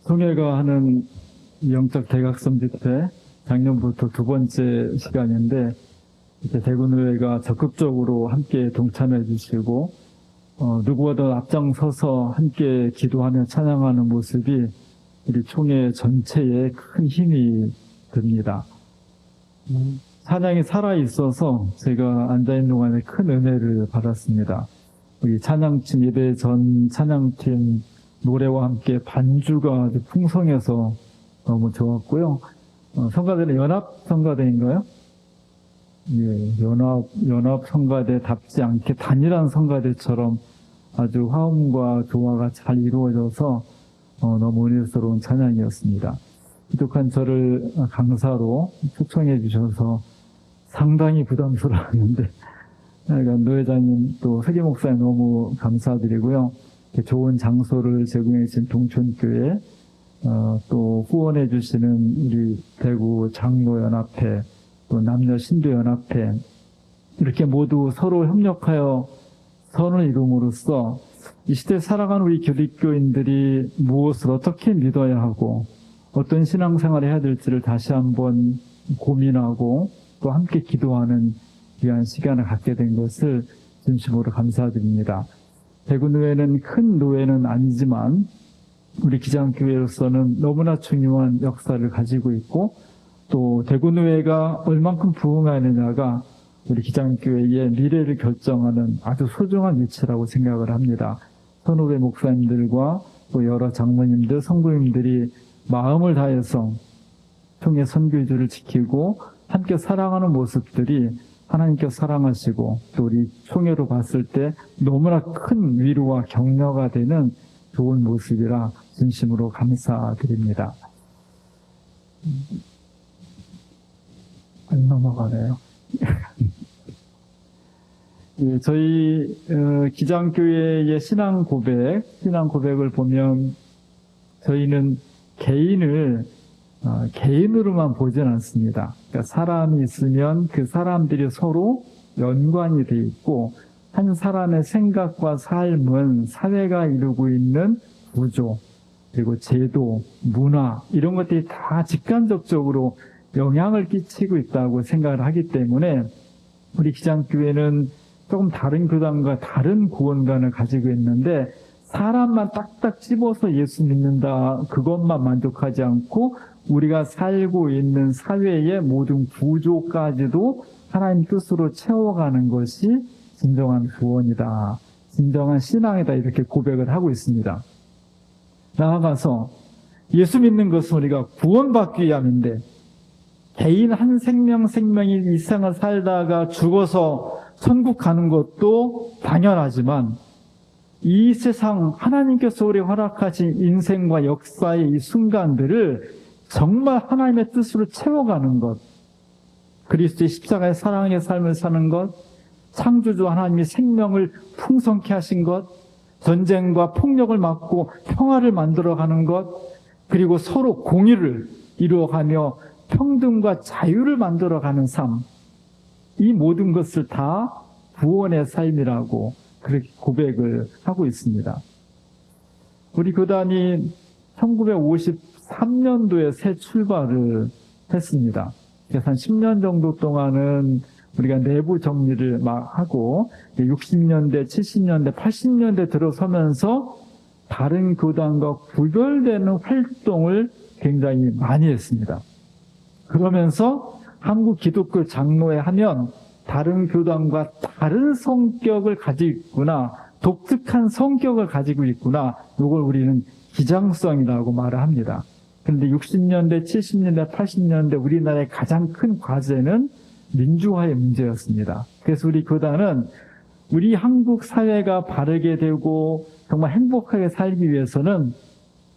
송혜가 하는 영적 대각선 집회 작년부터 두 번째 시간인데 이제 대구노회가 적극적으로 함께 동참해 주시고 누구보다 앞장서서 함께 기도하며 찬양하는 모습이 우리 총회 전체에 큰 힘이 듭니다. 찬양이 살아있어서 제가 앉아있는 동안에 큰 은혜를 받았습니다. 우리 찬양팀, 예배 전 찬양팀 노래와 함께 반주가 아주 풍성해서 너무 좋았고요. 성가대는 연합 성가대인가요? 예, 연합 성가대답지 않게 단일한 성가대처럼 아주 화음과 조화가 잘 이루어져서 너무 은혜스러운 찬양이었습니다. 부족한 저를 강사로 초청해 주셔서 상당히 부담스러웠는데 그러니까 노 회장님 또 서기 목사님 너무 감사드리고요. 좋은 장소를 제공해 주신 동촌교회 또 후원해 주시는 우리 대구 장로연합회 또 남녀 신도연합회 이렇게 모두 서로 협력하여 선을 이룸으로써 이 시대에 살아가는 우리 기독교인들이 무엇을 어떻게 믿어야 하고 어떤 신앙생활을 해야 될지를 다시 한번 고민하고 또 함께 기도하는 귀한 시간을 갖게 된 것을 진심으로 감사드립니다. 대구노회는 큰 노회는 아니지만 우리 기장교회로서는 너무나 중요한 역사를 가지고 있고 또 대구노회가 얼만큼 부흥하느냐가 우리 기장교회의 미래를 결정하는 아주 소중한 위치라고 생각을 합니다. 선후배 목사님들과 또 여러 장로님들, 성도님들이 마음을 다해서 총회 선교주를 지키고 함께 사랑하는 모습들이 하나님께 사랑하시고 또 우리 총회로 봤을 때 너무나 큰 위로와 격려가 되는 좋은 모습이라 진심으로 감사드립니다. 안 넘어가네요. 예, 저희 기장교회의 신앙 고백을 보면 저희는 개인으로만 보진 않습니다. 그러니까 사람이 있으면 그 사람들이 서로 연관이 돼 있고 한 사람의 생각과 삶은 사회가 이루고 있는 구조 그리고 제도, 문화 이런 것들이 다 직간접적으로 영향을 끼치고 있다고 생각을 하기 때문에 우리 기장교회는 조금 다른 교단과 다른 구원관을 가지고 있는데 사람만 딱딱 집어서 예수 믿는다 그것만 만족하지 않고 우리가 살고 있는 사회의 모든 구조까지도 하나님 뜻으로 채워가는 것이 진정한 구원이다. 진정한 신앙이다. 이렇게 고백을 하고 있습니다. 나아가서 예수 믿는 것은 우리가 구원받기 위함인데 개인 한 생명이 이 세상을 살다가 죽어서 천국 가는 것도 당연하지만 이 세상 하나님께서 우리 허락하신 인생과 역사의 이 순간들을 정말 하나님의 뜻으로 채워가는 것, 그리스도의 십자가의 사랑의 삶을 사는 것, 창조주 하나님이 생명을 풍성케 하신 것, 전쟁과 폭력을 막고 평화를 만들어가는 것, 그리고 서로 공의를 이루어가며 평등과 자유를 만들어가는 삶, 이 모든 것을 다 구원의 삶이라고 그렇게 고백을 하고 있습니다. 우리 교단이 1953년도에 새 출발을 했습니다. 그래서 한 10년 정도 동안은 우리가 내부 정리를 막 하고 60년대, 70년대, 80년대 들어서면서 다른 교단과 구별되는 활동을 굉장히 많이 했습니다. 그러면서 한국 기독교 장로회 하면 다른 교단과 다른 성격을 가지고 있구나, 독특한 성격을 가지고 있구나, 이걸 우리는 기장성이라고 말을 합니다. 그런데 60년대, 70년대, 80년대 우리나라의 가장 큰 과제는 민주화의 문제였습니다. 그래서 우리 교단은 우리 한국 사회가 바르게 되고 정말 행복하게 살기 위해서는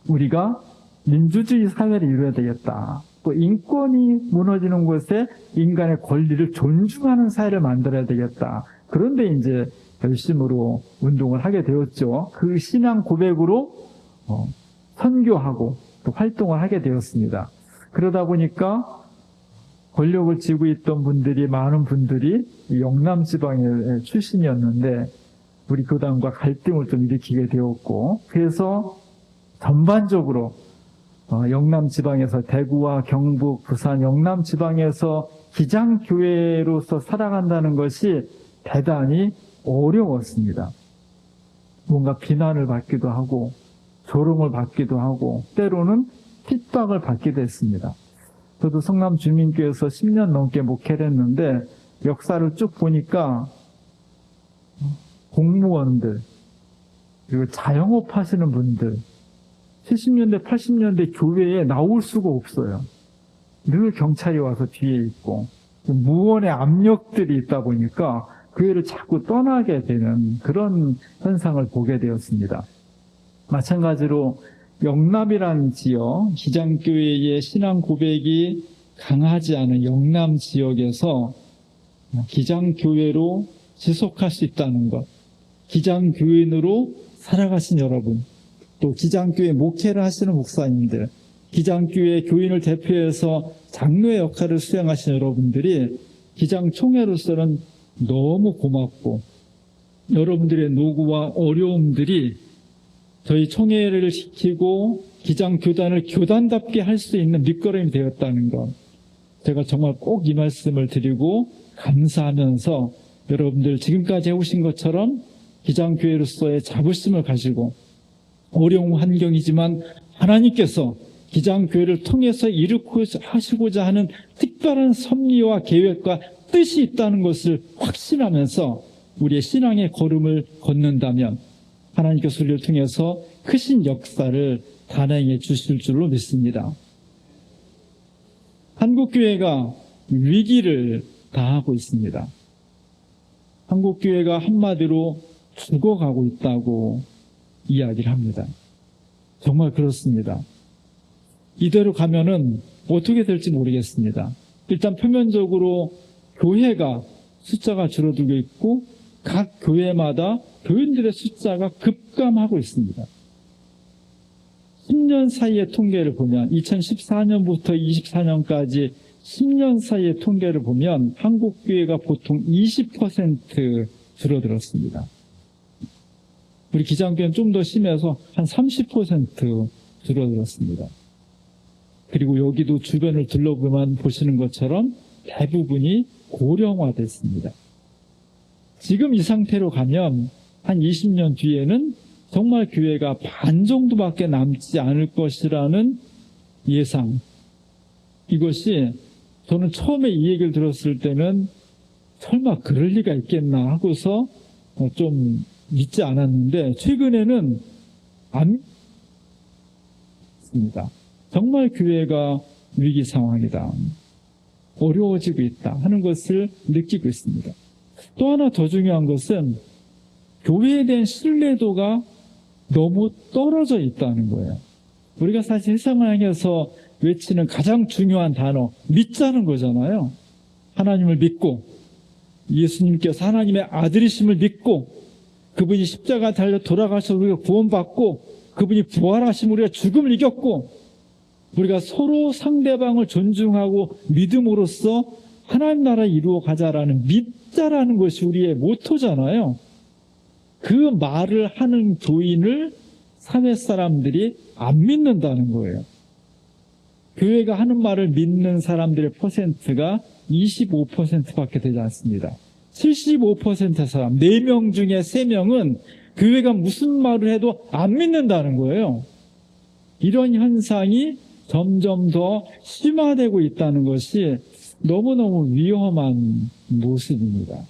우리가 민주주의 사회를 이루어야 되겠다. 또 인권이 무너지는 곳에 인간의 권리를 존중하는 사회를 만들어야 되겠다. 그런데 이제 열심으로 운동을 하게 되었죠. 그 신앙 고백으로 선교하고 또 활동을 하게 되었습니다. 그러다 보니까 권력을 쥐고 있던 분들이 많은 분들이 영남 지방의 출신이었는데 우리 교단과 갈등을 좀 일으키게 되었고 그래서 전반적으로 영남 지방에서 대구와 경북, 부산, 영남 지방에서 기장교회로서 살아간다는 것이 대단히 어려웠습니다. 뭔가 비난을 받기도 하고 조롱을 받기도 하고 때로는 핍박을 받기도 했습니다. 저도 성남 주민교회에서 10년 넘게 목회를 했는데 역사를 쭉 보니까 공무원들 그리고 자영업 하시는 분들 70년대, 80년대 교회에 나올 수가 없어요. 늘 경찰이 와서 뒤에 있고 무언의 압력들이 있다 보니까 교회를 자꾸 떠나게 되는 그런 현상을 보게 되었습니다. 마찬가지로 영남이라는 지역, 기장교회의 신앙 고백이 강하지 않은 영남 지역에서 기장교회로 지속할 수 있다는 것, 기장교인으로 살아가신 여러분, 또 기장교회 목회를 하시는 목사님들, 기장교회 교인을 대표해서 장로의 역할을 수행하신 여러분들이 기장총회로서는 너무 고맙고 여러분들의 노고와 어려움들이 저희 총회를 시키고 기장교단을 교단답게 할 수 있는 밑거름이 되었다는 것, 제가 정말 꼭 이 말씀을 드리고 감사하면서 여러분들 지금까지 해오신 것처럼 기장교회로서의 자부심을 가지고 어려운 환경이지만 하나님께서 기장교회를 통해서 이루고 하시고자 하는 특별한 섭리와 계획과 뜻이 있다는 것을 확신하면서 우리의 신앙의 걸음을 걷는다면 하나님께서 우리를 통해서 크신 역사를 단행해 주실 줄로 믿습니다. 한국교회가 위기를 당하고 있습니다. 한국교회가 한마디로 죽어가고 있다고 이야기를 합니다. 정말 그렇습니다. 이대로 가면은 어떻게 될지 모르겠습니다. 일단 표면적으로 교회가 숫자가 줄어들고 있고 각 교회마다 교인들의 숫자가 급감하고 있습니다. 10년 사이의 통계를 보면 2014년부터 24년까지 10년 사이의 통계를 보면 한국교회가 보통 20% 줄어들었습니다. 우리 기장교회는 좀 더 심해서 한 30% 줄어들었습니다. 그리고 여기도 주변을 둘러보면 보시는 것처럼 대부분이 고령화됐습니다. 지금 이 상태로 가면 한 20년 뒤에는 정말 교회가 반 정도밖에 남지 않을 것이라는 예상. 이것이 저는 처음에 이 얘기를 들었을 때는 설마 그럴 리가 있겠나 하고서 좀 믿지 않았는데 최근에는 안 믿습니다. 정말 교회가 위기 상황이다. 어려워지고 있다 하는 것을 느끼고 있습니다. 또 하나 더 중요한 것은 교회에 대한 신뢰도가 너무 떨어져 있다는 거예요. 우리가 사실 세상을 향해서 외치는 가장 중요한 단어, 믿자는 거잖아요. 하나님을 믿고 예수님께서 하나님의 아들이심을 믿고 그분이 십자가 달려 돌아가셔서 우리가 구원받고 그분이 부활하시면 우리가 죽음을 이겼고 우리가 서로 상대방을 존중하고 믿음으로써 하나님 나라 이루어 가자라는 믿자라는 것이 우리의 모토잖아요. 그 말을 하는 교인을 사회 사람들이 안 믿는다는 거예요. 교회가 하는 말을 믿는 사람들의 퍼센트가 25%밖에 되지 않습니다. 75%의 사람, 4명 중에 3명은 교회가 무슨 말을 해도 안 믿는다는 거예요. 이런 현상이 점점 더 심화되고 있다는 것이 너무너무 위험한 모습입니다.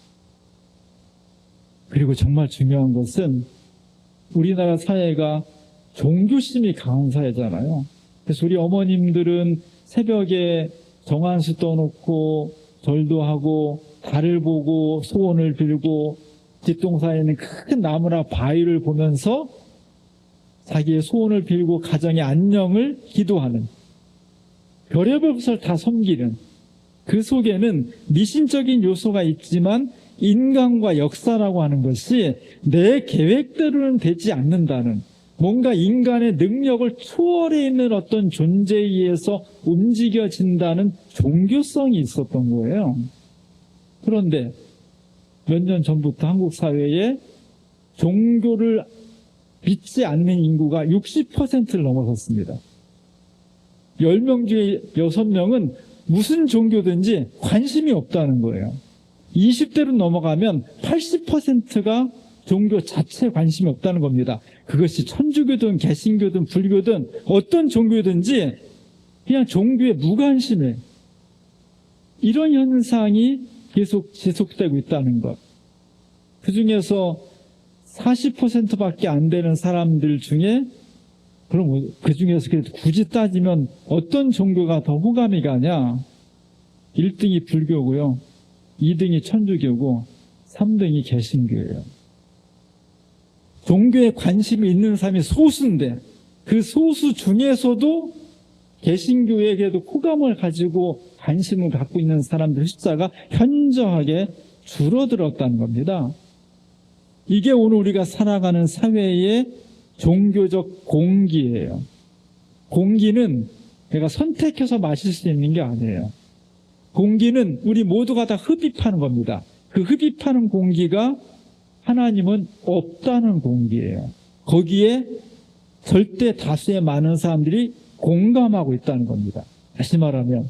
그리고 정말 중요한 것은 우리나라 사회가 종교심이 강한 사회잖아요. 그래서 우리 어머님들은 새벽에 정한수 떠놓고 절도 하고 달을 보고 소원을 빌고 뒷동산에 있는 큰 나무나 바위를 보면서 자기의 소원을 빌고 가정의 안녕을 기도하는 별의별 것을 다 섬기는 그 속에는 미신적인 요소가 있지만 인간과 역사라고 하는 것이 내 계획대로는 되지 않는다는 뭔가 인간의 능력을 초월해 있는 어떤 존재에 의해서 움직여진다는 종교성이 있었던 거예요. 그런데 몇 년 전부터 한국 사회에 종교를 믿지 않는 인구가 60%를 넘어섰습니다. 10명 중에 6명은 무슨 종교든지 관심이 없다는 거예요. 20대로 넘어가면 80%가 종교 자체에 관심이 없다는 겁니다. 그것이 천주교든 개신교든 불교든 어떤 종교든지 그냥 종교에 무관심해. 이런 현상이 계속 지속되고 있다는 것. 그 중에서 40%밖에 안 되는 사람들 중에 그럼 그 중에서 굳이 따지면 어떤 종교가 더 호감이 가냐? 1등이 불교고요. 2등이 천주교고 3등이 개신교예요. 종교에 관심이 있는 사람이 소수인데 그 소수 중에서도 개신교에게도 호감을 가지고 관심을 갖고 있는 사람들 숫자가 현저하게 줄어들었다는 겁니다. 이게 오늘 우리가 살아가는 사회의 종교적 공기예요. 공기는 내가 선택해서 마실 수 있는 게 아니에요. 공기는 우리 모두가 다 흡입하는 겁니다. 그 흡입하는 공기가 하나님은 없다는 공기예요. 거기에 절대 다수의 많은 사람들이 공감하고 있다는 겁니다. 다시 말하면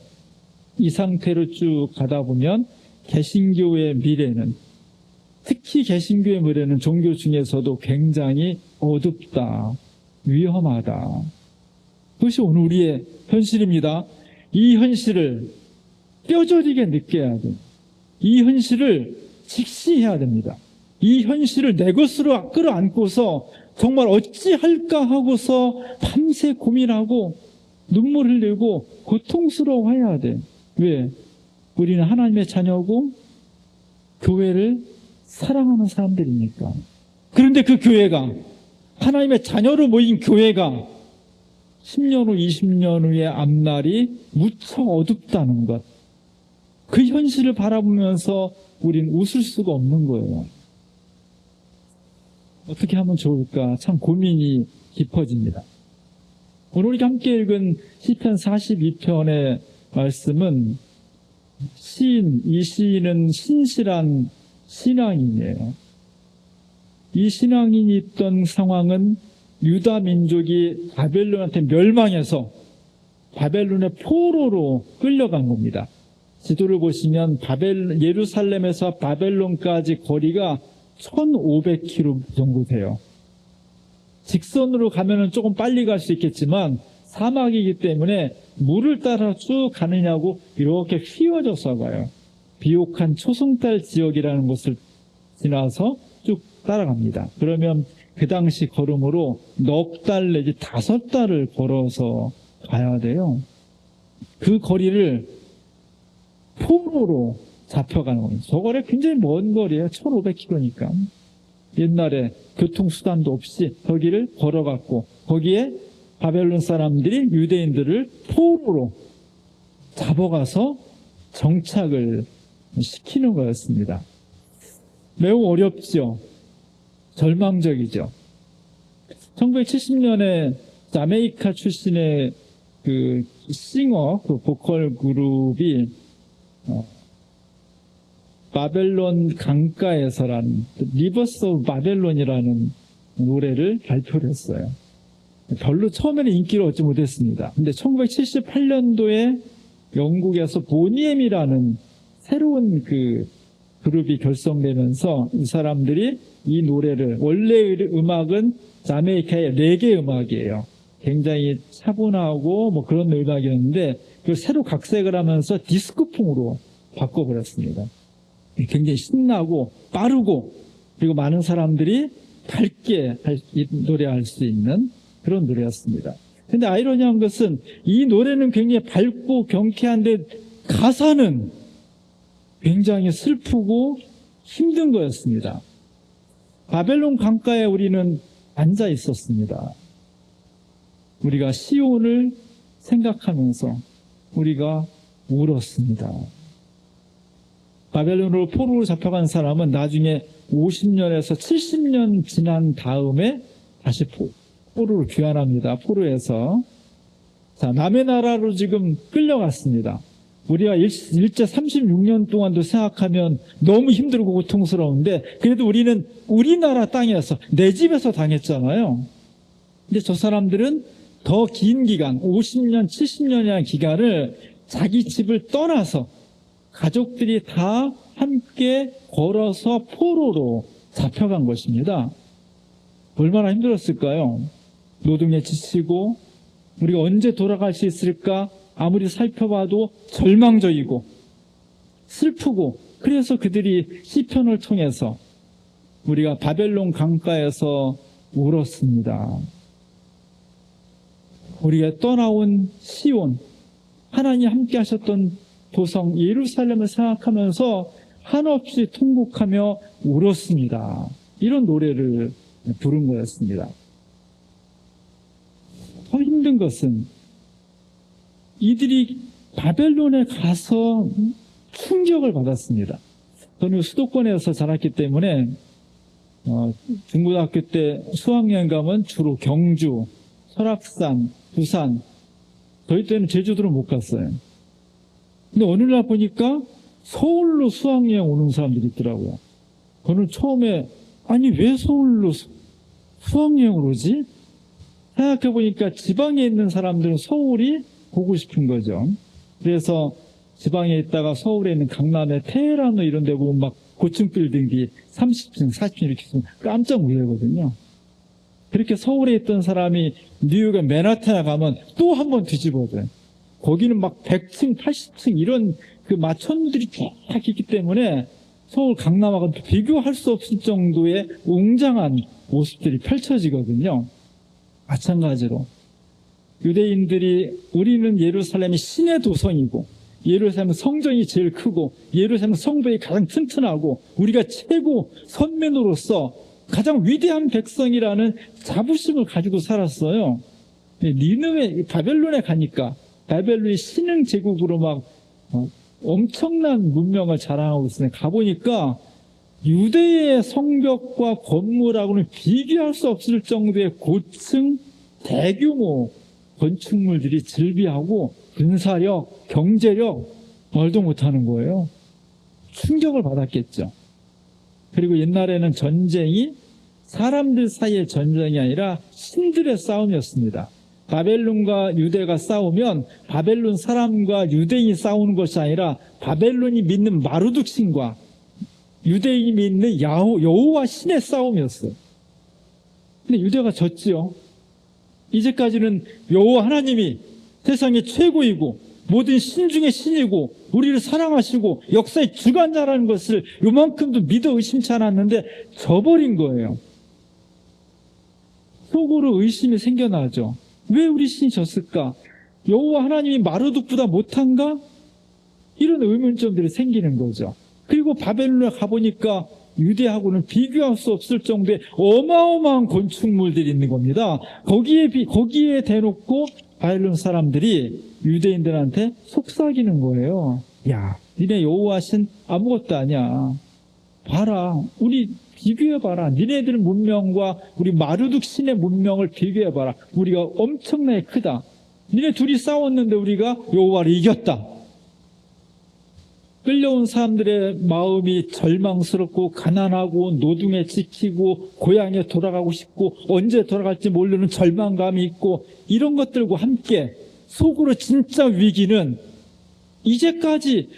이 상태로 쭉 가다 보면 개신교의 미래는, 특히 개신교의 미래는 종교 중에서도 굉장히 어둡다, 위험하다. 그것이 오늘 우리의 현실입니다. 이 현실을 뼈저리게 느껴야 돼요. 이 현실을 직시해야 됩니다. 이 현실을 내 것으로 끌어안고서 정말 어찌할까 하고서 밤새 고민하고 눈물 흘리고 고통스러워해야 돼. 왜? 우리는 하나님의 자녀고 교회를 사랑하는 사람들이니까. 그런데 그 교회가, 하나님의 자녀로 모인 교회가 10년 후, 20년 후의 앞날이 무척 어둡다는 것. 그 현실을 바라보면서 우린 웃을 수가 없는 거예요. 어떻게 하면 좋을까? 참 고민이 깊어집니다. 오늘 우리가 함께 읽은 시편 42편의 말씀은 이 시인은 신실한 신앙인이에요. 이 신앙인이 있던 상황은 유다 민족이 바벨론한테 멸망해서 바벨론의 포로로 끌려간 겁니다. 지도를 보시면 예루살렘에서 바벨론까지 거리가 1500km 정도 돼요. 직선으로 가면은 조금 빨리 갈 수 있겠지만 사막이기 때문에 물을 따라 쭉 가느냐고 이렇게 휘어져서 가요. 비옥한 초승달 지역이라는 곳을 지나서 쭉 따라갑니다. 그러면 그 당시 걸음으로 넉 달 내지 5달을 걸어서 가야 돼요. 그 거리를 포로로 잡혀가는 겁니다. 저 거리 굉장히 먼 거리예요. 1500km니까. 옛날에 교통수단도 없이 거기를 걸어갔고 거기에 바벨론 사람들이 유대인들을 포로로 잡아가서 정착을 시키는 거였습니다. 매우 어렵죠. 절망적이죠. 1970년에 자메이카 출신의 그 싱어, 그 보컬 그룹이 바벨론 강가에서라는 리버스 오브 바벨론이라는 노래를 발표를 했어요. 별로 처음에는 인기를 얻지 못했습니다. 근데 1978년도에 영국에서 보니엠이라는 새로운 그 그룹이 결성되면서 이 사람들이 이 노래를, 원래의 음악은 자메이카의 레게 음악이에요. 굉장히 차분하고 뭐 그런 음악이었는데 그걸 새로 각색을 하면서 디스코풍으로 바꿔버렸습니다. 굉장히 신나고 빠르고 그리고 많은 사람들이 밝게 노래할 수 있는 그런 노래였습니다. 근데 아이러니한 것은 이 노래는 굉장히 밝고 경쾌한데 가사는 굉장히 슬프고 힘든 거였습니다. 바벨론 강가에 우리는 앉아 있었습니다. 우리가 시온을 생각하면서 우리가 울었습니다. 바벨론으로 포로로 잡혀간 사람은 나중에 50년에서 70년 지난 다음에 다시 포로로 귀환합니다. 포로에서. 자, 남의 나라로 지금 끌려갔습니다. 우리가 일제 36년 동안도 생각하면 너무 힘들고 고통스러운데 그래도 우리는 우리나라 땅에서 내 집에서 당했잖아요. 근데 저 사람들은 더 긴 기간, 50년, 70년이라는 기간을 자기 집을 떠나서 가족들이 다 함께 걸어서 포로로 잡혀간 것입니다. 얼마나 힘들었을까요? 노동에 지치고 우리가 언제 돌아갈 수 있을까? 아무리 살펴봐도 절망적이고 슬프고 그래서 그들이 시편을 통해서 우리가 바벨론 강가에서 울었습니다. 우리가 떠나온 시온, 하나님 함께 하셨던 도성 예루살렘을 생각하면서 한없이 통곡하며 울었습니다. 이런 노래를 부른 거였습니다. 더 힘든 것은 이들이 바벨론에 가서 충격을 받았습니다. 저는 수도권에서 자랐기 때문에 중고등학교 때 수학여행 가면 주로 경주, 설악산, 부산, 저희 때는 제주도를 못 갔어요. 근데 어느 날 보니까 서울로 수학여행 오는 사람들이 있더라고요. 저는 처음에 아니 왜 서울로 수학여행을 오지? 생각해보니까 지방에 있는 사람들은 서울이 보고 싶은 거죠. 그래서 지방에 있다가 서울에 있는 강남의 테헤란로 이런 데 보면 막 고층 빌딩이 30층, 40층 이렇게 있으면 깜짝 놀라거든요. 그렇게 서울에 있던 사람이 뉴욕의 맨하탄에 가면 또 한 번 뒤집어져요. 거기는 막 100층, 80층 이런 그 마천루들이 쫙 있기 때문에 서울 강남하고는 비교할 수 없을 정도의 웅장한 모습들이 펼쳐지거든요. 마찬가지로 유대인들이 우리는 예루살렘이 신의 도성이고 예루살렘 성전이 제일 크고 예루살렘 성벽이 가장 튼튼하고 우리가 최고 선민으로서 가장 위대한 백성이라는 자부심을 가지고 살았어요. 니느웨 바벨론에 가니까 바벨론이 신흥 제국으로 막 엄청난 문명을 자랑하고 있으니 가보니까 유대의 성벽과 건물하고는 비교할 수 없을 정도의 고층 대규모 건축물들이 즐비하고 군사력, 경제력 말도 못하는 거예요. 충격을 받았겠죠. 그리고 옛날에는 전쟁이 사람들 사이의 전쟁이 아니라 신들의 싸움이었습니다. 바벨론과 유대가 싸우면 바벨론 사람과 유대인이 싸우는 것이 아니라 바벨론이 믿는 마르둑 신과 유대인이 믿는 여호와 신의 싸움이었어요. 근데 유대가 졌지요. 이제까지는 여호와 하나님이 세상의 최고이고 모든 신 중의 신이고 우리를 사랑하시고 역사의 주관자라는 것을 요만큼도 믿어 의심치 않았는데 져버린 거예요. 속으로 의심이 생겨나죠. 왜 우리 신이 졌을까? 여호와 하나님이 마르둑보다 못한가? 이런 의문점들이 생기는 거죠. 그리고 바벨론에 가보니까 유대하고는 비교할 수 없을 정도의 어마어마한 건축물들이 있는 겁니다. 거기에 대놓고 바벨론 사람들이 유대인들한테 속삭이는 거예요. 야, 니네 여호와신 아무것도 아니야. 봐라, 우리 비교해봐라. 니네들 문명과 우리 마르둑 신의 문명을 비교해봐라. 우리가 엄청나게 크다. 니네 둘이 싸웠는데 우리가 여호와를 이겼다. 끌려온 사람들의 마음이 절망스럽고 가난하고 노동에 지치고 고향에 돌아가고 싶고 언제 돌아갈지 모르는 절망감이 있고 이런 것들과 함께 속으로 진짜 위기는 이제까지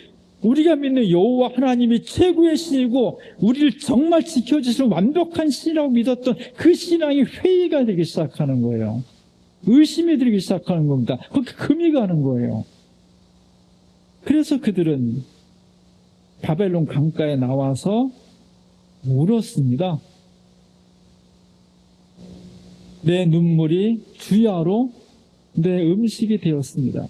우리가 믿는 여호와 하나님이 최고의 신이고 우리를 정말 지켜주시는 완벽한 신이라고 믿었던 그 신앙이 회의가 되기 시작하는 거예요. 의심이 들기 시작하는 겁니다. 그렇게 금이 가는 거예요. 그래서 그들은 바벨론 강가에 나와서 울었습니다. 내 눈물이 주야로 내 음식이 되었습니다.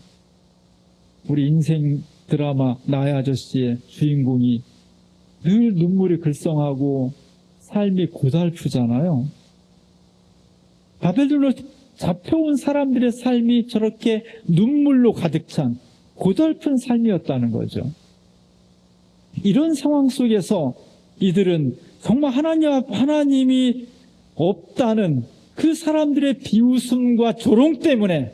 우리 인생 드라마 나의 아저씨의 주인공이 늘 눈물이 글썽하고 삶이 고달프잖아요. 바벨론으로 잡혀온 사람들의 삶이 저렇게 눈물로 가득 찬 고달픈 삶이었다는 거죠. 이런 상황 속에서 이들은 정말 하나님이 없다는 그 사람들의 비웃음과 조롱 때문에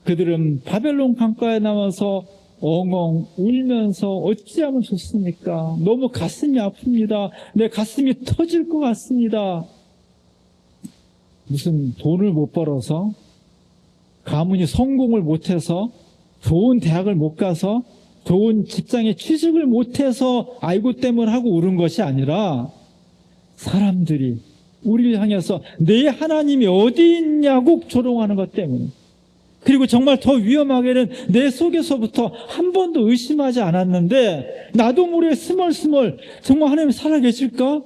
그들은 바벨론 강가에 나와서 엉엉 울면서 어찌하면 좋습니까? 너무 가슴이 아픕니다. 내 가슴이 터질 것 같습니다. 무슨 돈을 못 벌어서, 가문이 성공을 못해서, 좋은 대학을 못 가서, 좋은 직장에 취직을 못해서 아이고 때문에 하고 울은 것이 아니라 사람들이 우리를 향해서 내 하나님이 어디 있냐고 조롱하는 것 때문에, 그리고 정말 더 위험하게는 내 속에서부터 한 번도 의심하지 않았는데 나도 모르게 스멀스멀 정말 하나님이 살아계실까?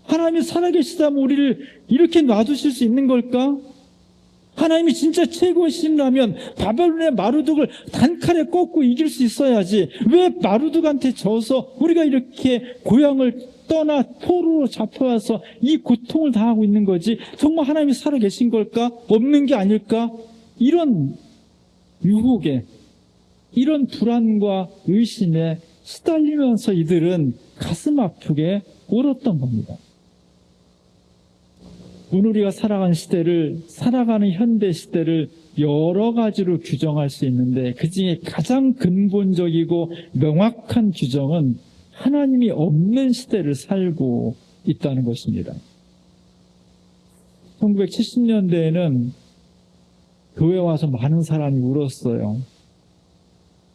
하나님이 살아계시다면 우리를 이렇게 놔두실 수 있는 걸까? 하나님이 진짜 최고이시라면 바벨론의 마루둑을 단칼에 꺾고 이길 수 있어야지, 왜 마루둑한테 져서 우리가 이렇게 고향을 떠나 포로로 잡혀와서 이 고통을 당하고 있는 거지? 정말 하나님이 살아계신 걸까? 없는 게 아닐까? 이런 유혹에, 이런 불안과 의심에 시달리면서 이들은 가슴 아프게 울었던 겁니다. 오늘 우리가 살아가는 시대를, 살아가는 현대 시대를 여러 가지로 규정할 수 있는데 그 중에 가장 근본적이고 명확한 규정은 하나님이 없는 시대를 살고 있다는 것입니다. 1970년대에는 교회 와서 많은 사람이 울었어요.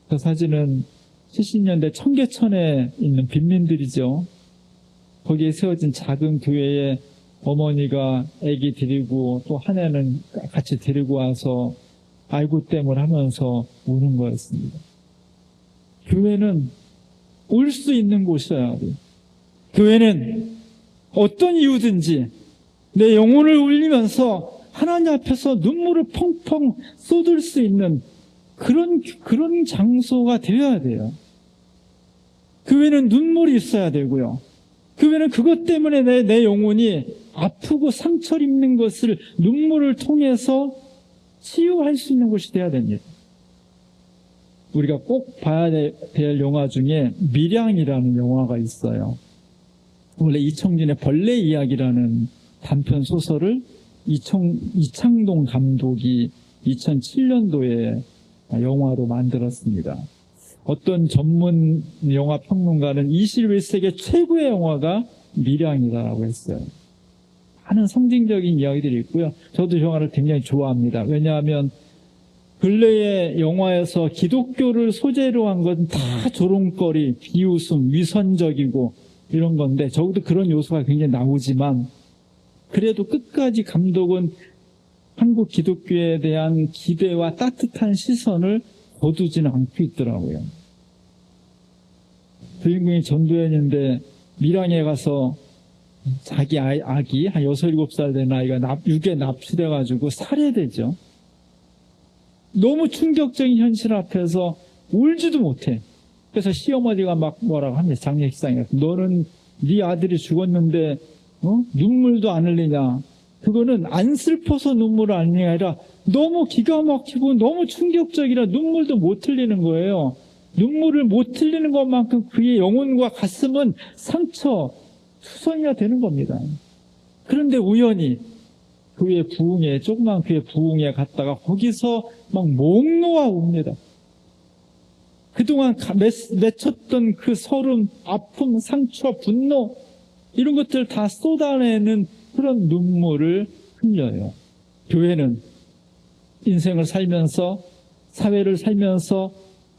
그 사진은 70년대 청계천에 있는 빈민들이죠. 거기에 세워진 작은 교회에 어머니가 아기 데리고 또 한 애는 같이 데리고 와서 아이고땜을 하면서 우는 거였습니다. 교회는 울 수 있는 곳이어야 돼요. 교회는 어떤 이유든지 내 영혼을 울리면서 하나님 앞에서 눈물을 펑펑 쏟을 수 있는 그런 장소가 되어야 돼요. 교회는 눈물이 있어야 되고요. 교회는 그것 때문에 내 영혼이 아프고 상처를 입는 것을 눈물을 통해서 치유할 수 있는 곳이 되어야 됩니다. 우리가 꼭 봐야 될 영화 중에 밀양이라는 영화가 있어요. 원래 이청진의 벌레 이야기라는 단편 소설을 이창동 감독이 2007년도에 영화로 만들었습니다. 어떤 전문 영화 평론가는 21세기 최고의 영화가 밀양이다라고 했어요. 많은 상징적인 이야기들이 있고요. 저도 영화를 굉장히 좋아합니다. 왜냐하면 근래의 영화에서 기독교를 소재로 한 건 다 조롱거리, 비웃음, 위선적이고 이런 건데 적어도 그런 요소가 굉장히 나오지만 그래도 끝까지 감독은 한국 기독교에 대한 기대와 따뜻한 시선을 거두지는 않고 있더라고요. 주인공이 전도연인데 밀양에 가서 자기 아기 한 6, 7살 된 아이가 육에 납치돼가지고 살해되죠. 너무 충격적인 현실 앞에서 울지도 못해. 그래서 시어머니가 막 뭐라고 합니다. 장례식장에서. 너는 네 아들이 죽었는데 눈물도 안 흘리냐. 그거는 안 슬퍼서 눈물을 안 흘리는 게 아니라 너무 기가 막히고 너무 충격적이라 눈물도 못 흘리는 거예요. 눈물을 못 흘리는 것만큼 그의 영혼과 가슴은 상처, 투성이가 되는 겁니다. 그런데 우연히 교회 부흥회, 조그만 교회 부흥회에 갔다가 거기서 막 목 놓아 웁니다. 그동안 맺혔던 그 서름, 아픔, 상처, 분노 이런 것들 다 쏟아내는 그런 눈물을 흘려요. 교회는 인생을 살면서, 사회를 살면서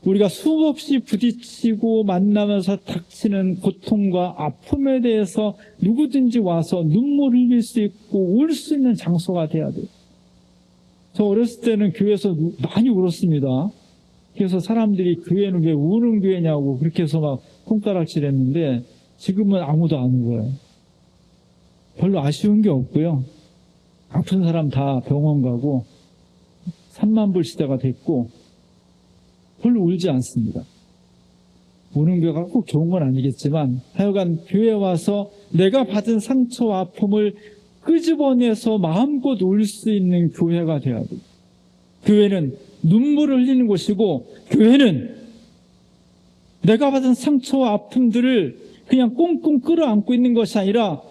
우리가 수없이 부딪히고 만나면서 닥치는 고통과 아픔에 대해서 누구든지 와서 눈물을 흘릴 수 있고 울 수 있는 장소가 돼야 돼요. 저 어렸을 때는 교회에서 많이 울었습니다. 그래서 사람들이 교회는 왜 우는 교회냐고 그렇게 해서 막 손가락질 했는데 지금은 아무도 안 울어요. 별로 아쉬운 게 없고요. 아픈 사람 다 병원 가고 3만 불 시대가 됐고 별로 울지 않습니다. 우는 교회가 꼭 좋은 건 아니겠지만 하여간 교회에 와서 내가 받은 상처와 아픔을 끄집어내서 마음껏 울 수 있는 교회가 되어야 돼요. 교회는 눈물을 흘리는 곳이고 교회는 내가 받은 상처와 아픔들을 그냥 꽁꽁 끌어안고 있는 것이 아니라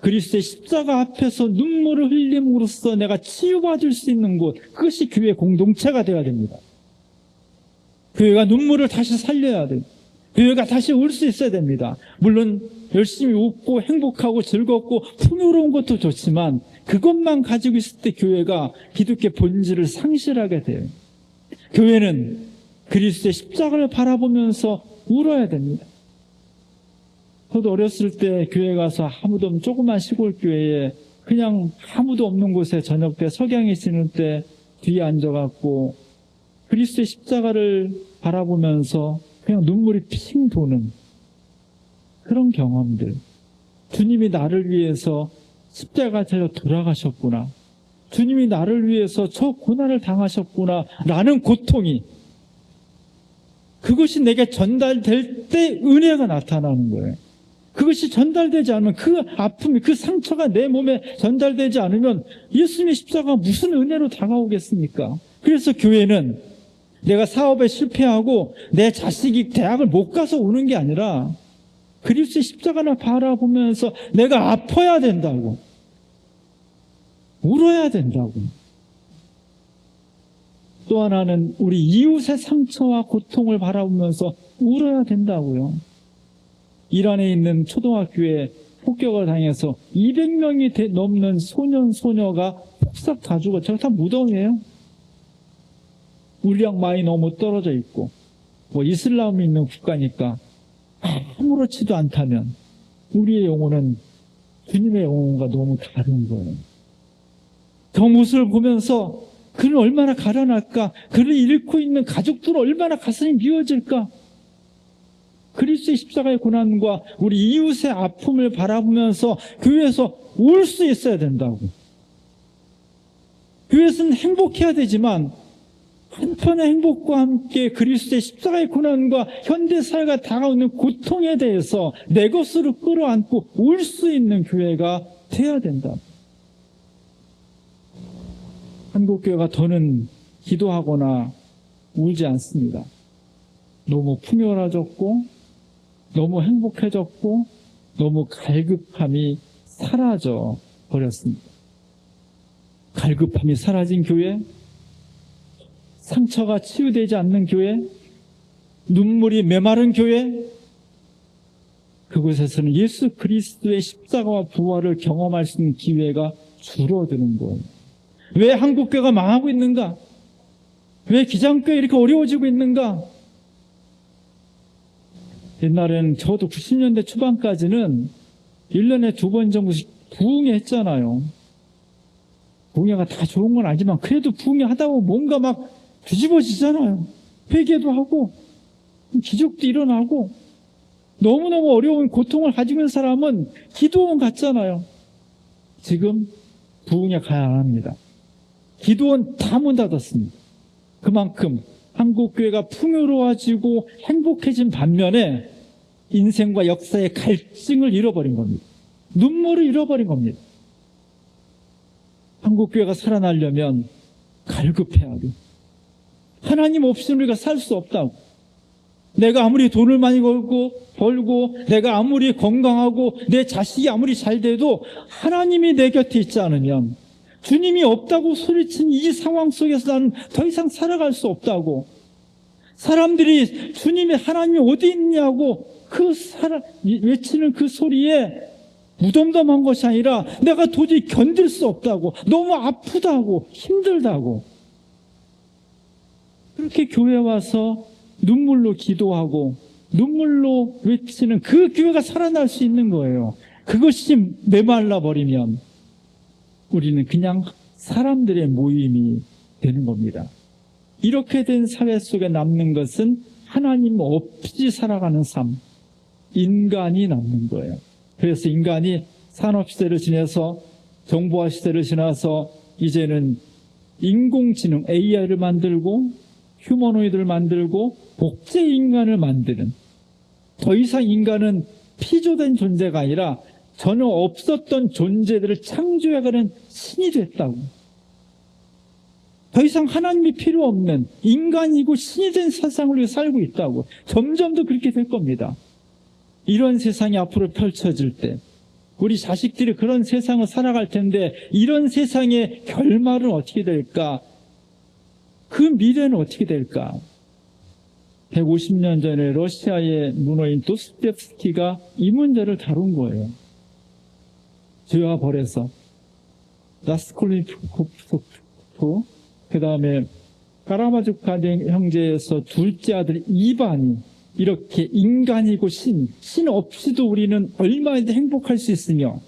그리스도의 십자가 앞에서 눈물을 흘림으로써 내가 치유받을 수 있는 곳, 그것이 교회 공동체가 되어야 됩니다. 교회가 눈물을 다시 살려야 돼요. 교회가 다시 울 수 있어야 됩니다. 물론 열심히 웃고 행복하고 즐겁고 풍요로운 것도 좋지만 그것만 가지고 있을 때 교회가 기독교의 본질을 상실하게 돼요. 교회는 그리스도의 십자가를 바라보면서 울어야 됩니다. 저도 어렸을 때 교회 가서 아무도 없는 조그만 시골 교회에 그냥 아무도 없는 곳에 저녁 때 석양이 지는 때 뒤에 앉아갖고 그리스도의 십자가를 바라보면서 그냥 눈물이 핑 도는 그런 경험들. 주님이 나를 위해서 십자가에서 돌아가셨구나. 주님이 나를 위해서 저 고난을 당하셨구나 라는 고통이, 그것이 내게 전달될 때 은혜가 나타나는 거예요. 그것이 전달되지 않으면, 그 아픔이, 그 상처가 내 몸에 전달되지 않으면 예수님의 십자가가 무슨 은혜로 다가오겠습니까? 그래서 교회는 내가 사업에 실패하고 내 자식이 대학을 못 가서 오는 게 아니라 그리스도의 십자가를 바라보면서 내가 아파야 된다고, 울어야 된다고. 또 하나는 우리 이웃의 상처와 고통을 바라보면서 울어야 된다고요. 이란에 있는 초등학교에 폭격을 당해서 200명이 넘는 소년, 소녀가 폭삭 다 죽어. 저거 다 무덤이에요. 물량 많이 너무 떨어져 있고, 이슬람이 있는 국가니까 아무렇지도 않다면 우리의 영혼은 주님의 영혼과 너무 다른 거예요. 저 모습을 보면서 그는 얼마나 가련할까? 그를 잃고 있는 가족들은 얼마나 가슴이 미워질까? 그리스도의 십자가의 고난과 우리 이웃의 아픔을 바라보면서 교회에서 울 수 있어야 된다고. 교회에서는 행복해야 되지만 한편의 행복과 함께 그리스도의 십자가의 고난과 현대사회가 다가오는 고통에 대해서 내 것으로 끌어안고 울 수 있는 교회가 돼야 된다. 한국교회가 더는 기도하거나 울지 않습니다. 너무 풍요로워졌고 너무 행복해졌고 너무 갈급함이 사라져 버렸습니다. 갈급함이 사라진 교회, 상처가 치유되지 않는 교회, 눈물이 메마른 교회, 그곳에서는 예수 그리스도의 십자가와 부활을 경험할 수 있는 기회가 줄어드는 거예요. 왜 한국교회가 망하고 있는가? 왜 기장교회 이렇게 어려워지고 있는가? 옛날에는 저도 90년대 초반까지는 1년에 2번 정도씩 부흥회 했잖아요. 부흥회가 다 좋은 건 아니지만 그래도 부흥회 하다 보면 뭔가 막 뒤집어지잖아요. 회개도 하고 기적도 일어나고 너무너무 어려운 고통을 가지고 있는 사람은 기도원 갔잖아요. 지금 부흥회 가야 안 합니다. 기도원 다 문 닫았습니다. 그만큼 한국교회가 풍요로워지고 행복해진 반면에 인생과 역사의 갈증을 잃어버린 겁니다. 눈물을 잃어버린 겁니다. 한국교회가 살아나려면 갈급해야 돼. 하나님 없이는 우리가 살 수 없다고. 내가 아무리 돈을 많이 벌고 내가 아무리 건강하고 내 자식이 아무리 잘 돼도 하나님이 내 곁에 있지 않으면, 주님이 없다고 소리친 이 상황 속에서 나는 더 이상 살아갈 수 없다고. 사람들이 주님이, 하나님이 어디 있냐고 외치는 그 소리에 무덤덤한 것이 아니라 내가 도저히 견딜 수 없다고, 너무 아프다고, 힘들다고. 그렇게 교회 와서 눈물로 기도하고 눈물로 외치는 그 교회가 살아날 수 있는 거예요. 그것이 메말라 버리면 우리는 그냥 사람들의 모임이 되는 겁니다. 이렇게 된 사회 속에 남는 것은 하나님 없이 살아가는 삶, 인간이 남는 거예요. 그래서 인간이 산업시대를 지나서 정보화 시대를 지나서 이제는 인공지능 AI를 만들고 휴머노이드를 만들고 복제인간을 만드는, 더 이상 인간은 피조된 존재가 아니라 전혀 없었던 존재들을 창조해가는 신이 됐다고. 더 이상 하나님이 필요 없는 인간이고 신이 된 세상을 위해 살고 있다고. 점점 더 그렇게 될 겁니다. 이런 세상이 앞으로 펼쳐질 때 우리 자식들이 그런 세상을 살아갈 텐데, 이런 세상의 결말은 어떻게 될까? 그 미래는 어떻게 될까? 150년 전에 러시아의 문어인 도스토옙스키가 이 문제를 다룬 거예요. 죄와 벌에서 라스콜니코프, 그 다음에 까라마조카 형제에서 둘째 아들 이반이 이렇게 인간이고 신 없이도 우리는 얼마든지 행복할 수 있으며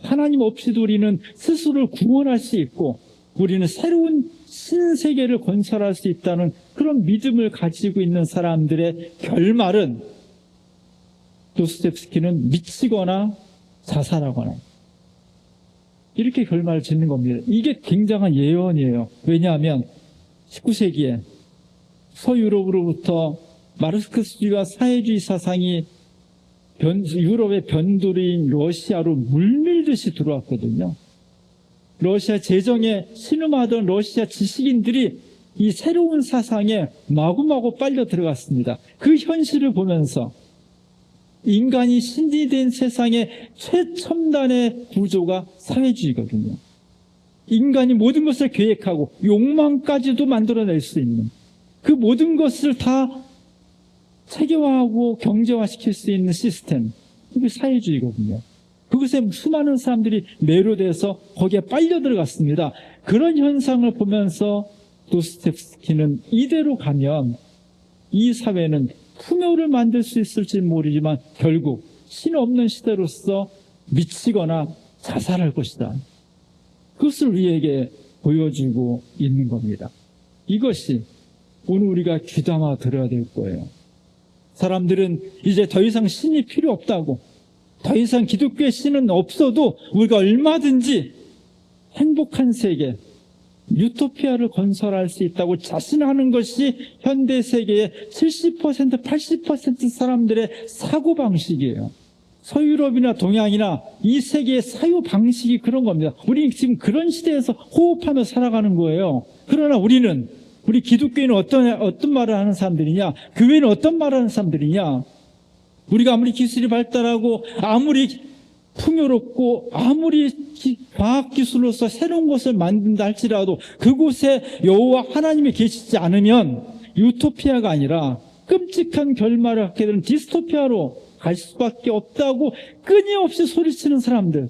하나님 없이도 우리는 스스로를 구원할 수 있고 우리는 새로운 신세계를 건설할 수 있다는 그런 믿음을 가지고 있는 사람들의 결말은 도스토옙스키는 미치거나 자살하거나 이렇게 결말을 짓는 겁니다. 이게 굉장한 예언이에요. 왜냐하면 19세기에 서유럽으로부터 마르크스주의와 사회주의 사상이 유럽의 변두리인 러시아로 물밀듯이 들어왔거든요. 러시아 재정에 신음하던 러시아 지식인들이 이 새로운 사상에 마구마구 빨려 들어갔습니다. 그 현실을 보면서 인간이 신이 된 세상의 최첨단의 구조가 사회주의거든요. 인간이 모든 것을 계획하고 욕망까지도 만들어낼 수 있는 그 모든 것을 다 체계화하고 경제화시킬 수 있는 시스템, 그게 사회주의거든요. 그것에 수많은 사람들이 매료돼서 거기에 빨려 들어갔습니다. 그런 현상을 보면서 도스토옙스키는 이대로 가면 이 사회는 풍요를 만들 수 있을지 모르지만 결국 신 없는 시대로서 미치거나 자살할 것이다. 그것을 우리에게 보여주고 있는 겁니다. 이것이 오늘 우리가 귀담아 들어야 될 거예요. 사람들은 이제 더 이상 신이 필요 없다고, 더 이상 기독교의 신은 없어도 우리가 얼마든지 행복한 세계, 유토피아를 건설할 수 있다고 자신하는 것이 현대 세계의 70%, 80% 사람들의 사고방식이에요. 서유럽이나 동양이나 이 세계의 사유방식이 그런 겁니다. 우리는 지금 그런 시대에서 호흡하며 살아가는 거예요. 그러나 우리 기독교인은 어떤 말을 하는 사람들이냐? 교회는 어떤 말을 하는 사람들이냐? 우리가 아무리 기술이 발달하고 아무리 풍요롭고 아무리 과학기술로서 새로운 것을 만든다 할지라도 그곳에 여호와 하나님이 계시지 않으면 유토피아가 아니라 끔찍한 결말을 갖게 되는 디스토피아로 갈 수밖에 없다고 끊임없이 소리치는 사람들.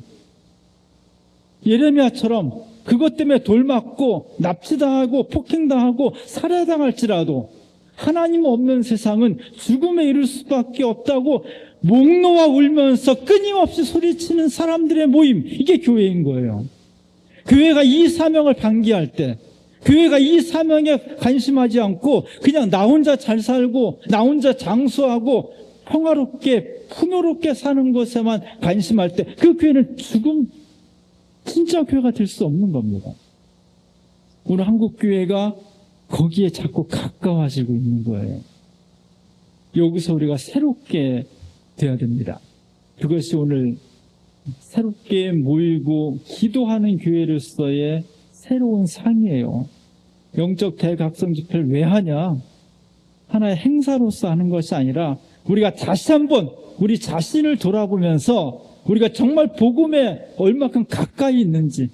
예레미야처럼 그것 때문에 돌맞고 납치당하고 폭행당하고 살해당할지라도 하나님 없는 세상은 죽음에 이를 수밖에 없다고 목 놓아 울면서 끊임없이 소리치는 사람들의 모임, 이게 교회인 거예요. 교회가 이 사명을 방기할 때, 교회가 이 사명에 관심하지 않고 그냥 나 혼자 잘 살고 나 혼자 장수하고 평화롭게 풍요롭게 사는 것에만 관심할 때 그 교회는 진짜 교회가 될 수 없는 겁니다. 오늘 한국 교회가 거기에 자꾸 가까워지고 있는 거예요. 여기서 우리가 새롭게 돼야 됩니다. 그것이 오늘 새롭게 모이고 기도하는 교회로서의 새로운 상이에요. 영적 대각성 집회를 왜 하냐? 하나의 행사로서 하는 것이 아니라 우리가 다시 한번 우리 자신을 돌아보면서 우리가 정말 복음에 얼마큼 가까이 있는지,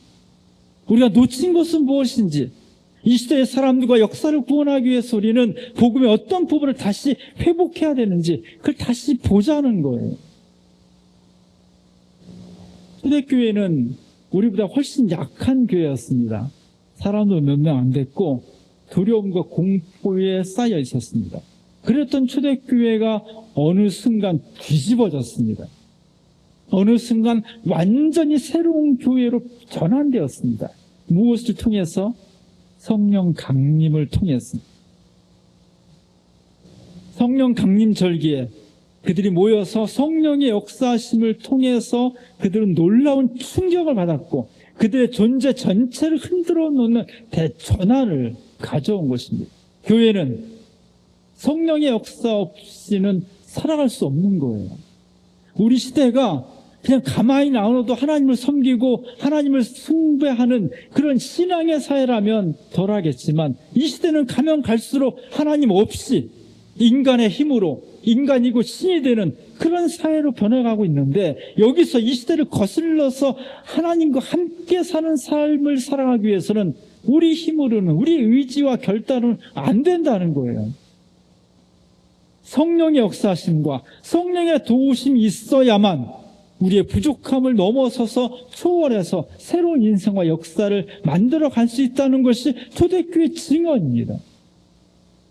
우리가 놓친 것은 무엇인지, 이 시대의 사람들과 역사를 구원하기 위해서 우리는 복음의 어떤 부분을 다시 회복해야 되는지 그걸 다시 보자는 거예요. 초대교회는 우리보다 훨씬 약한 교회였습니다. 사람도 몇 명 안 됐고 두려움과 공포에 쌓여 있었습니다. 그랬던 초대교회가 어느 순간 뒤집어졌습니다. 어느 순간 완전히 새로운 교회로 전환되었습니다. 무엇을 통해서? 성령 강림을 통했습니다. 성령 강림 절기에 그들이 모여서 성령의 역사하심을 통해서 그들은 놀라운 충격을 받았고 그들의 존재 전체를 흔들어 놓는 대전환을 가져온 것입니다. 교회는 성령의 역사 없이는 살아갈 수 없는 거예요. 우리 시대가 그냥 가만히 나오도 하나님을 섬기고 하나님을 숭배하는 그런 신앙의 사회라면 덜하겠지만 이 시대는 가면 갈수록 하나님 없이 인간의 힘으로 인간이고 신이 되는 그런 사회로 변해가고 있는데 여기서 이 시대를 거슬러서 하나님과 함께 사는 삶을 살아가기 위해서는 우리 힘으로는 우리 의지와 결단은 안 된다는 거예요. 성령의 역사하심과 성령의 도우심이 있어야만 우리의 부족함을 넘어서서 초월해서 새로운 인생과 역사를 만들어 갈 수 있다는 것이 초대교회 증언입니다.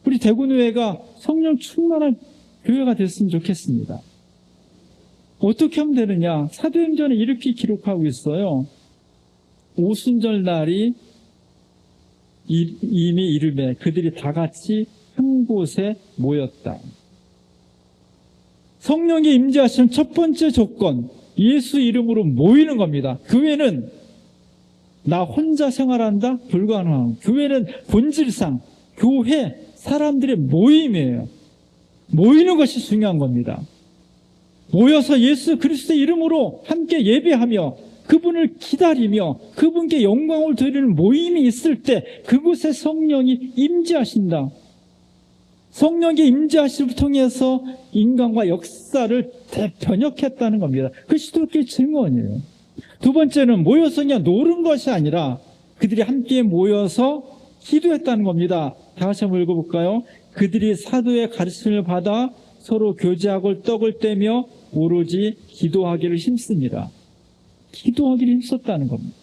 우리 대구교회가 성령 충만한 교회가 됐으면 좋겠습니다. 어떻게 하면 되느냐? 사도행전에 이렇게 기록하고 있어요. 오순절 날이 이미 이르매 그들이 다 같이 한 곳에 모였다. 성령의 임재하시는 첫 번째 조건, 예수 이름으로 모이는 겁니다. 교회는 나 혼자 생활한다? 불가능한. 교회는 본질상 교회 사람들의 모임이에요. 모이는 것이 중요한 겁니다. 모여서 예수 그리스도의 이름으로 함께 예배하며 그분을 기다리며 그분께 영광을 드리는 모임이 있을 때 그곳에 성령이 임재하신다. 성령의 임재하심을 통해서 인간과 역사를 대변혁했다는 겁니다. 그것이 그렇게 증언이에요. 두 번째는 모여서 그냥 노는 것이 아니라 그들이 함께 모여서 기도했다는 겁니다. 다 같이 한번 읽어볼까요? 그들이 사도의 가르침을 받아 서로 교제하고 떡을 떼며 오로지 기도하기를 힘씁니다. 기도하기를 힘썼다는 겁니다.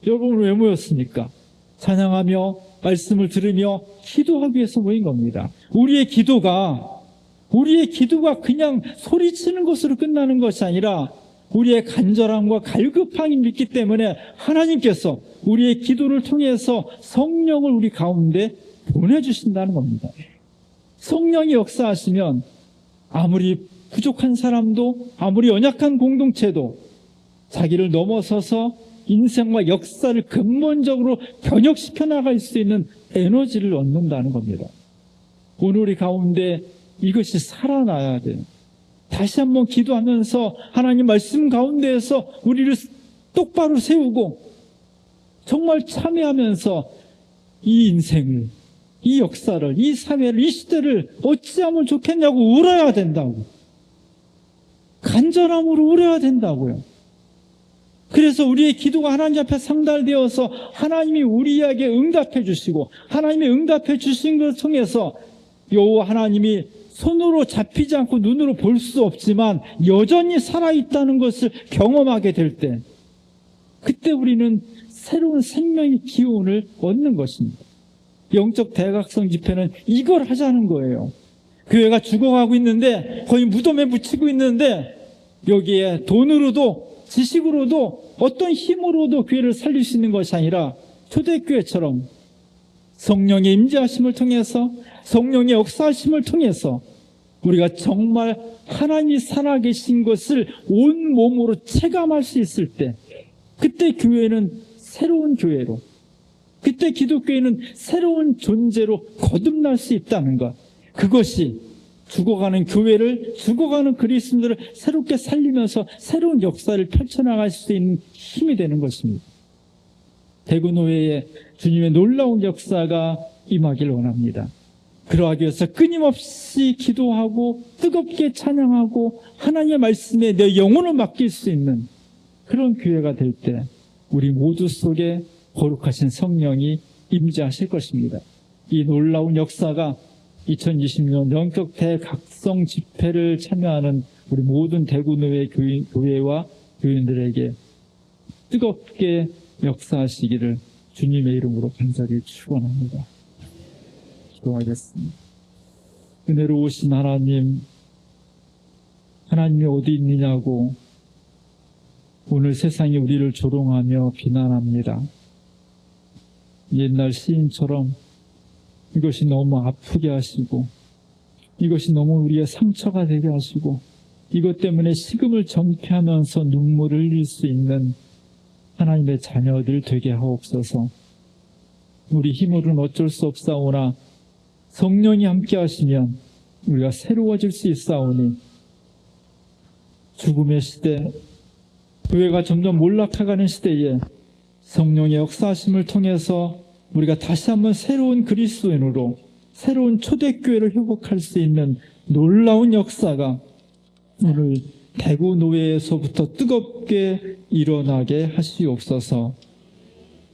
여러분 왜 모였습니까? 찬양하며 말씀을 들으며 기도하기 위해서 모인 겁니다. 우리의 기도가 그냥 소리치는 것으로 끝나는 것이 아니라 우리의 간절함과 갈급함이 있기 때문에 하나님께서 우리의 기도를 통해서 성령을 우리 가운데 보내주신다는 겁니다. 성령이 역사하시면 아무리 부족한 사람도 아무리 연약한 공동체도 자기를 넘어서서 인생과 역사를 근본적으로 변혁시켜 나갈 수 있는 에너지를 얻는다는 겁니다. 오늘 우리 가운데 이것이 살아나야 돼요. 다시 한번 기도하면서 하나님 말씀 가운데에서 우리를 똑바로 세우고 정말 참여하면서 이 인생을, 이 역사를, 이 사회를, 이 시대를 어찌하면 좋겠냐고 울어야 된다고. 간절함으로 울어야 된다고요. 그래서 우리의 기도가 하나님 앞에 상달되어서 하나님이 우리에게 응답해 주시고 하나님이 응답해 주신 것을 통해서 여호와 하나님이 손으로 잡히지 않고 눈으로 볼 수 없지만 여전히 살아있다는 것을 경험하게 될 때 그때 우리는 새로운 생명의 기운을 얻는 것입니다. 영적 대각성 집회는 이걸 하자는 거예요. 교회가 죽어가고 있는데 거의 무덤에 묻히고 있는데 여기에 돈으로도 지식으로도 어떤 힘으로도 교회를 살릴 수 있는 것이 아니라 초대교회처럼 성령의 임재하심을 통해서 성령의 역사하심을 통해서 우리가 정말 하나님이 살아계신 것을 온 몸으로 체감할 수 있을 때 그때 교회는 새로운 교회로 그때 기독교회는 새로운 존재로 거듭날 수 있다는 것 그것이 죽어가는 교회를 죽어가는 그리스도인들을 새롭게 살리면서 새로운 역사를 펼쳐나갈 수 있는 힘이 되는 것입니다. 대구노회에 주님의 놀라운 역사가 임하길 원합니다. 그러하기 위해서 끊임없이 기도하고 뜨겁게 찬양하고 하나님의 말씀에 내 영혼을 맡길 수 있는 그런 교회가 될 때 우리 모두 속에 거룩하신 성령이 임재하실 것입니다. 이 놀라운 역사가 2020년 영적 대각성 집회를 참여하는 우리 모든 대구노회 교회와 교인들에게 뜨겁게 역사하시기를 주님의 이름으로 간절히 축원합니다. 기도하겠습니다. 은혜로우신 하나님, 하나님이 어디 있느냐고 오늘 세상이 우리를 조롱하며 비난합니다. 옛날 시인처럼 이것이 너무 아프게 하시고 이것이 너무 우리의 상처가 되게 하시고 이것 때문에 식음을 정폐하면서 눈물을 흘릴 수 있는 하나님의 자녀들 되게 하옵소서. 우리 힘으로는 어쩔 수 없사오나 성령이 함께 하시면 우리가 새로워질 수 있사오니 죽음의 시대, 교회가 점점 몰락해가는 시대에 성령의 역사하심을 통해서 우리가 다시 한번 새로운 그리스도인으로 새로운 초대교회를 회복할 수 있는 놀라운 역사가 오늘 대구노회에서부터 뜨겁게 일어나게 하시옵소서.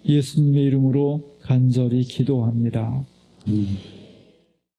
예수님의 이름으로 간절히 기도합니다.